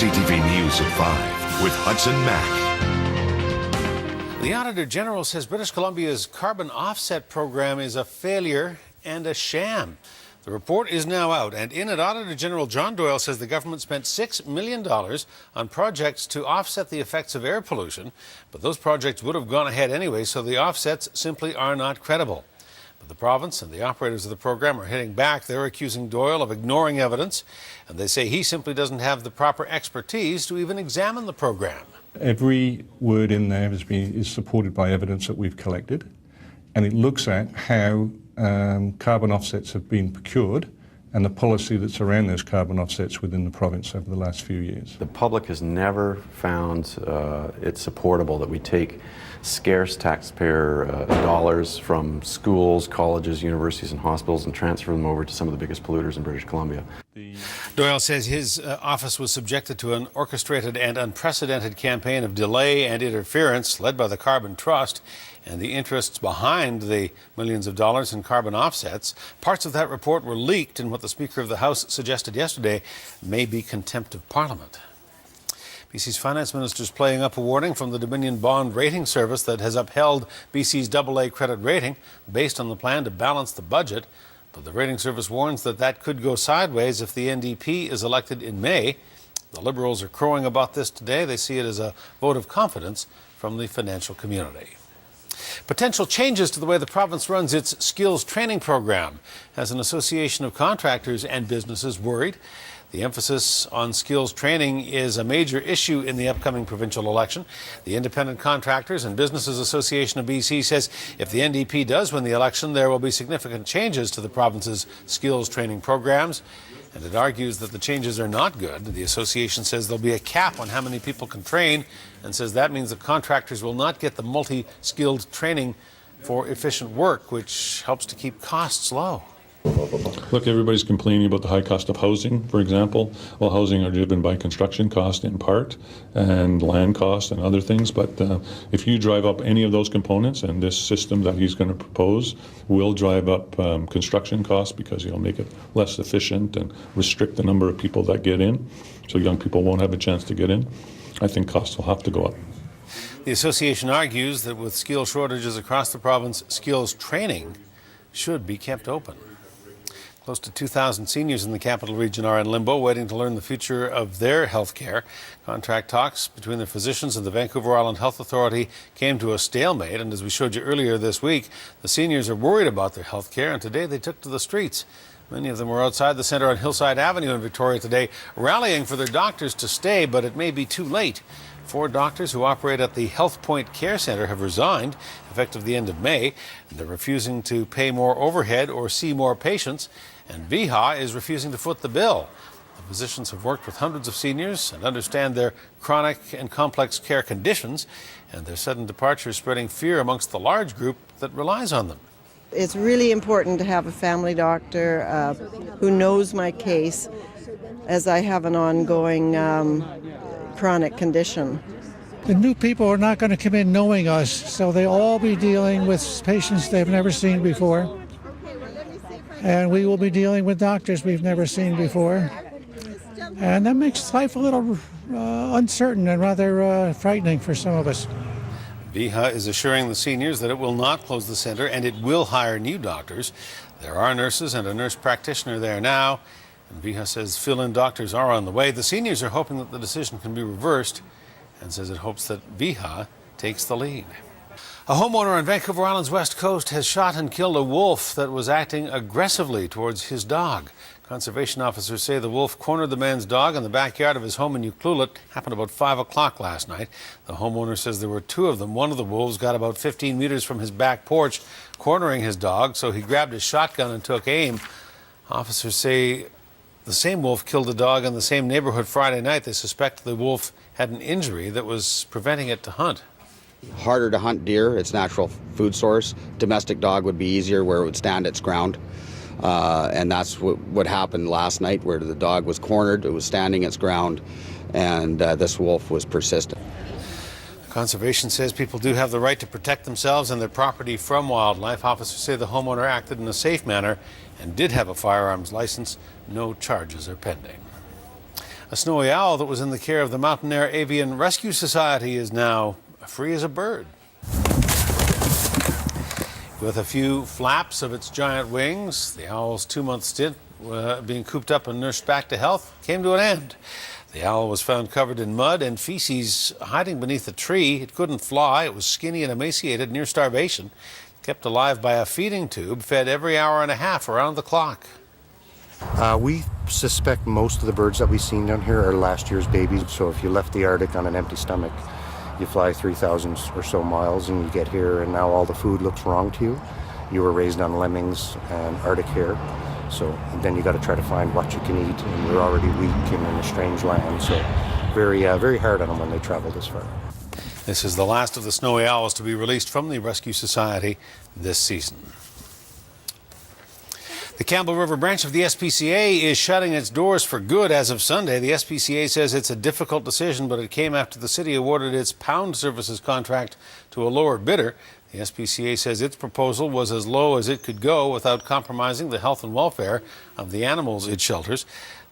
CTV News at 5 with Hudson Mack. The Auditor General says British Columbia's carbon offset program is a failure and a sham. The report is now out, and in it, Auditor General John Doyle says the government spent $6 million on projects to offset the effects of air pollution, but those projects would have gone ahead anyway, so the offsets simply are not credible. But the province and the operators of the program are hitting back. They're accusing Doyle of ignoring evidence, and they say he simply doesn't have the proper expertise to even examine the program. Every word in there is supported by evidence that we've collected, and it looks at how carbon offsets have been procured and the policy that's around those carbon offsets within the province over the last few years. The public has never found it supportable that we take scarce taxpayer dollars from schools, colleges, universities and hospitals and transfer them over to some of the biggest polluters in British Columbia. Doyle says his office was subjected to an orchestrated and unprecedented campaign of delay and interference led by the Carbon Trust and the interests behind the millions of dollars in carbon offsets. Parts of that report were leaked in what the Speaker of the House suggested yesterday may be contempt of Parliament. BC's finance minister is playing up a warning from the Dominion Bond Rating Service that has upheld BC's AA credit rating based on the plan to balance the budget. But the rating service warns that that could go sideways if the NDP is elected in May. The Liberals are crowing about this today. They see it as a vote of confidence from the financial community. Potential changes to the way the province runs its skills training program has an association of contractors and businesses worried. The emphasis on skills training is a major issue in the upcoming provincial election. The Independent Contractors and Businesses Association of BC says if the NDP does win the election, there will be significant changes to the province's skills training programs. And it argues that the changes are not good. The association says there'll be a cap on how many people can train and says that means that contractors will not get the multi-skilled training for efficient work, which helps to keep costs low. Look, everybody's complaining about the high cost of housing, for example. Well, housing are driven by construction cost in part and land cost and other things. But if you drive up any of those components, and this system that he's going to propose will drive up construction costs because he'll make it less efficient and restrict the number of people that get in, so young people won't have a chance to get in, I think costs will have to go up. The association argues that with skill shortages across the province, skills training should be kept open. Close to 2,000 seniors in the Capital Region are in limbo, waiting to learn the future of their health care. Contract talks between the physicians and the Vancouver Island Health Authority came to a stalemate, and as we showed you earlier this week, the seniors are worried about their health care, and today they took to the streets. Many of them were outside the centre on Hillside Avenue in Victoria today, rallying for their doctors to stay, but it may be too late. 4 doctors who operate at the Health Point Care Centre have resigned, effective the end of May. And they're refusing to pay more overhead or see more patients, and VHA is refusing to foot the bill. The physicians have worked with hundreds of seniors and understand their chronic and complex care conditions, and their sudden departure is spreading fear amongst the large group that relies on them. It's really important to have a family doctor who knows my case, as I have an ongoing chronic condition. The new people are not going to come in knowing us, so they'll all be dealing with patients they've never seen before. And we will be dealing with doctors we've never seen before. And that makes life a little uncertain and rather frightening for some of us. VHA is assuring the seniors that it will not close the centre and it will hire new doctors. There are nurses and a nurse practitioner there now, and VHA says fill-in doctors are on the way. The seniors are hoping that the decision can be reversed and says it hopes that VHA takes the lead. A homeowner on Vancouver Island's west coast has shot and killed a wolf that was acting aggressively towards his dog. Conservation officers say the wolf cornered the man's dog in the backyard of his home in Ucluelet. Happened about 5 o'clock last night. The homeowner says there were 2 of them. One of the wolves got about 15 meters from his back porch, cornering his dog, so he grabbed his shotgun and took aim. Officers say the same wolf killed a dog in the same neighborhood Friday night. They suspect the wolf had an injury that was preventing it to hunt. Harder to hunt deer, its natural food source. Domestic dog would be easier where it would stand its ground. And that's what happened last night, where the dog was cornered, it was standing its ground, and this wolf was persistent. Conservation says people do have the right to protect themselves and their property from wildlife. Officers say the homeowner acted in a safe manner and did have a firearms license. No charges are pending. A snowy owl that was in the care of the Mountain Air Avian Rescue Society is now free as a bird. With a few flaps of its giant wings, the owl's 2-month stint being cooped up and nursed back to health came to an end. The owl was found covered in mud and feces hiding beneath a tree. It couldn't fly. It was skinny and emaciated, near starvation. Kept alive by a feeding tube, fed every hour and a half around the clock. We suspect most of the birds that we've seen down here are last year's babies. So if you left the Arctic on an empty stomach, you fly 3,000 or so miles and you get here and now all the food looks wrong to you. You were raised on lemmings and Arctic hare. So then you got to try to find what you can eat, and you're already weak and in a strange land. So very hard on them when they travel this far. This is the last of the snowy owls to be released from the Rescue Society this season. The Campbell River branch of the SPCA is shutting its doors for good as of Sunday. The SPCA says it's a difficult decision, but it came after the city awarded its pound services contract to a lower bidder. The SPCA says its proposal was as low as it could go without compromising the health and welfare of the animals it shelters.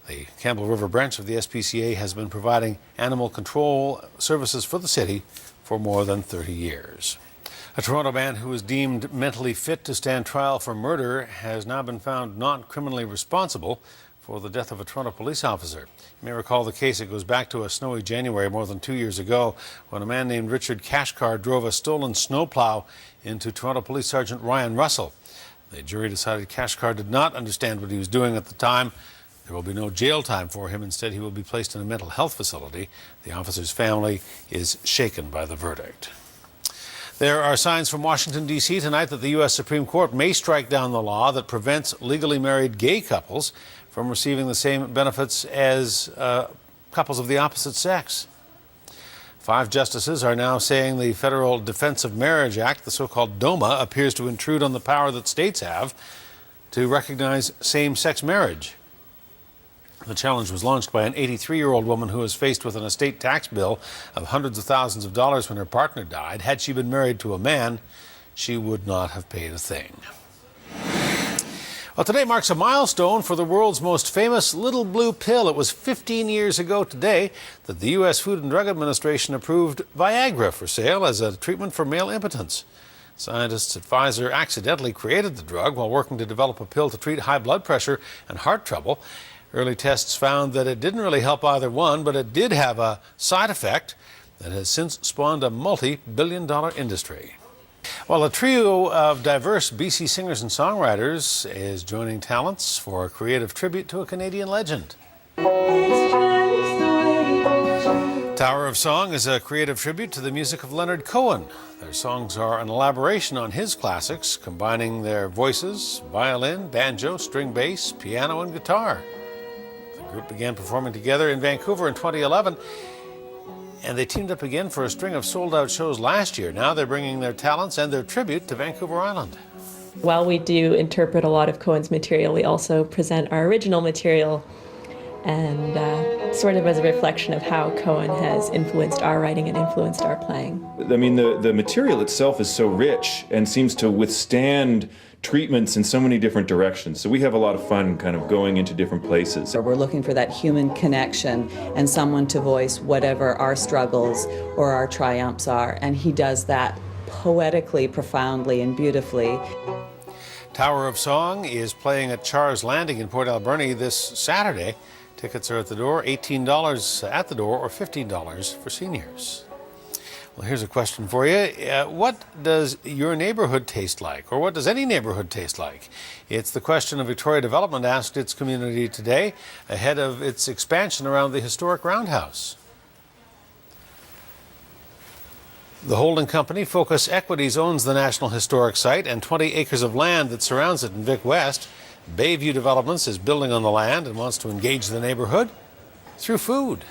The Campbell River branch of the SPCA has been providing animal control services for the city for more than 30 years. A Toronto man who was deemed mentally fit to stand trial for murder has now been found not criminally responsible for the death of a Toronto police officer. You may recall the case. It goes back to a snowy January more than 2 years ago when a man named Richard Kashkar drove a stolen snowplow into Toronto Police Sergeant Ryan Russell. The jury decided Kashkar did not understand what he was doing at the time. There will be no jail time for him. Instead, he will be placed in a mental health facility. The officer's family is shaken by the verdict. There are signs from Washington, D.C. tonight that the U.S. Supreme Court may strike down the law that prevents legally married gay couples from receiving the same benefits as couples of the opposite sex. 5 justices are now saying the Federal Defense of Marriage Act, the so-called DOMA, appears to intrude on the power that states have to recognize same-sex marriage. The challenge was launched by an 83-year-old woman who was faced with an estate tax bill of hundreds of thousands of dollars when her partner died. Had she been married to a man, she would not have paid a thing. Well, today marks a milestone for the world's most famous little blue pill. It was 15 years ago today that the U.S. Food and Drug Administration approved Viagra for sale as a treatment for male impotence. Scientists at Pfizer accidentally created the drug while working to develop a pill to treat high blood pressure and heart trouble. Early tests found that it didn't really help either one, but it did have a side effect that has since spawned a multi-billion-dollar industry. Well, a trio of diverse BC singers and songwriters is joining talents for a creative tribute to a Canadian legend. Tower of Song is a creative tribute to the music of Leonard Cohen. Their songs are an elaboration on his classics, combining their voices, violin, banjo, string bass, piano, and guitar. The group began performing together in Vancouver in 2011, and they teamed up again for a string of sold-out shows last year. Now they're bringing their talents and their tribute to Vancouver Island. While we do interpret a lot of Cohen's material, we also present our original material, and sort of as a reflection of how Cohen has influenced our writing and influenced our playing. I mean, the material itself is so rich and seems to withstand treatments in so many different directions. So we have a lot of fun kind of going into different places. We're looking for that human connection and someone to voice whatever our struggles or our triumphs are. And he does that poetically, profoundly, and beautifully. Tower of Song is playing at Char's Landing in Port Alberni this Saturday. Tickets are at the door, $18 at the door, or $15 for seniors. Well, here's a question for you. What does your neighborhood taste like? Or what does any neighborhood taste like? It's the question of Victoria Development asked its community today ahead of its expansion around the historic Roundhouse. The holding company, Focus Equities, owns the National Historic Site and 20 acres of land that surrounds it in Vic West. Bayview Developments is building on the land and wants to engage the neighborhood through food.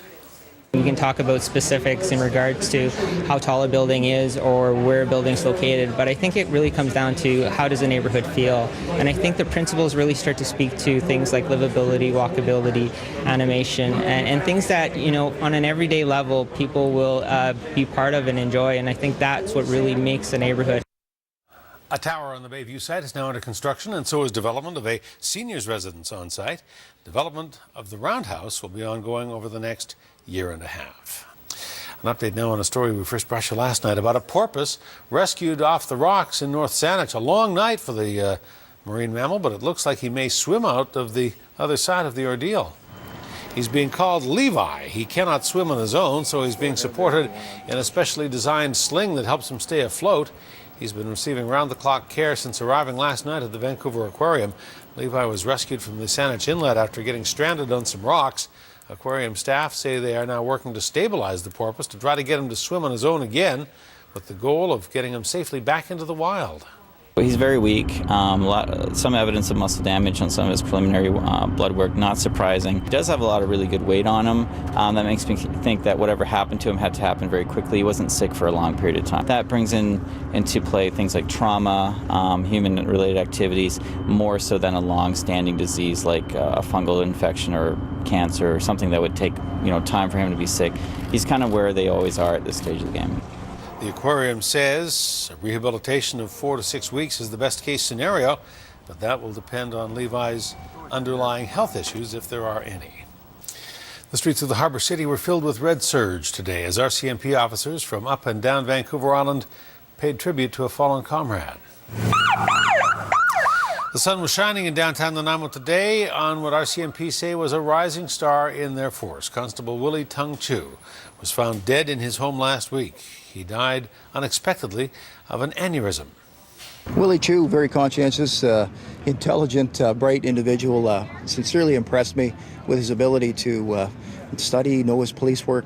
You can talk about specifics in regards to how tall a building is or where a building's located, but I think it really comes down to how does the neighborhood feel. And I think the principles really start to speak to things like livability, walkability, animation, and things that, you know, on an everyday level people will be part of and enjoy. And I think that's what really makes a neighborhood. A tower on the Bayview site is now under construction, and so is development of a seniors residence on site. Development of the roundhouse will be ongoing over the next year and a half. An update now on a story we first brought you last night about a porpoise rescued off the rocks in North Saanich. A long night for the marine mammal, but it looks like he may swim out of the other side of the ordeal. He's being called Levi. He cannot swim on his own, so he's being supported in a specially designed sling that helps him stay afloat. He's been receiving round-the-clock care since arriving last night at the Vancouver Aquarium. Levi was rescued from the Saanich Inlet after getting stranded on some rocks. Aquarium staff say they are now working to stabilize the porpoise to try to get him to swim on his own again, with the goal of getting him safely back into the wild. He's very weak, some evidence of muscle damage on some of his preliminary blood work, not surprising. He does have a lot of really good weight on him. That makes me think that whatever happened to him had to happen very quickly. He wasn't sick for a long period of time. That brings into play things like trauma, human-related activities, more so than a long-standing disease like a fungal infection or cancer or something that would take time for him to be sick. He's kind of where they always are at this stage of the game. The aquarium says a rehabilitation of 4 to 6 weeks is the best case scenario, but that will depend on Levi's underlying health issues, if there are any. The streets of the Harbour City were filled with red surge today as RCMP officers from up and down Vancouver Island paid tribute to a fallen comrade. The sun was shining in downtown Nanaimo today on what RCMP say was a rising star in their force. Constable Willie Tung Chu was found dead in his home last week. He died unexpectedly of an aneurysm. Willie Chu, very conscientious, intelligent, bright individual, sincerely impressed me with his ability to study, know his police work,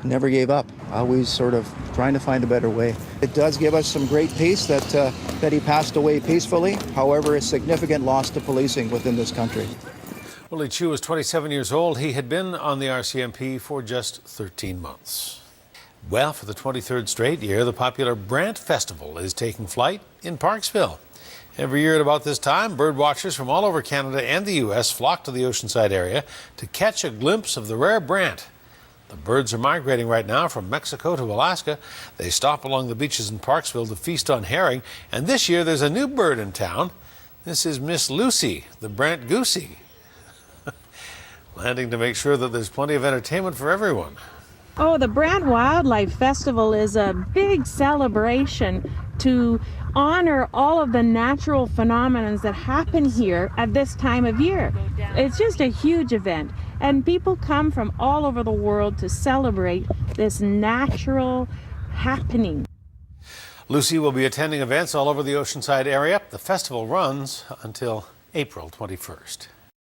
never gave up, always sort of trying to find a better way. It does give us some great peace that he passed away peacefully. However, a significant loss to policing within this country. Willie Chu was 27 years old. He had been on the RCMP for just 13 months. Well, for the 23rd straight year, the popular Brant Festival is taking flight in Parksville. Every year at about this time, bird watchers from all over Canada and the U.S. flock to the Oceanside area to catch a glimpse of the rare Brant. The birds are migrating right now from Mexico to Alaska. They stop along the beaches in Parksville to feast on herring. And this year, there's a new bird in town. This is Miss Lucy, the Brant Goosey, landing to make sure that there's plenty of entertainment for everyone. Oh, the Brant Wildlife Festival is a big celebration to honor all of the natural phenomena that happen here at this time of year. It's just a huge event, and people come from all over the world to celebrate this natural happening. Lucy will be attending events all over the Oceanside area. The festival runs until April 21st.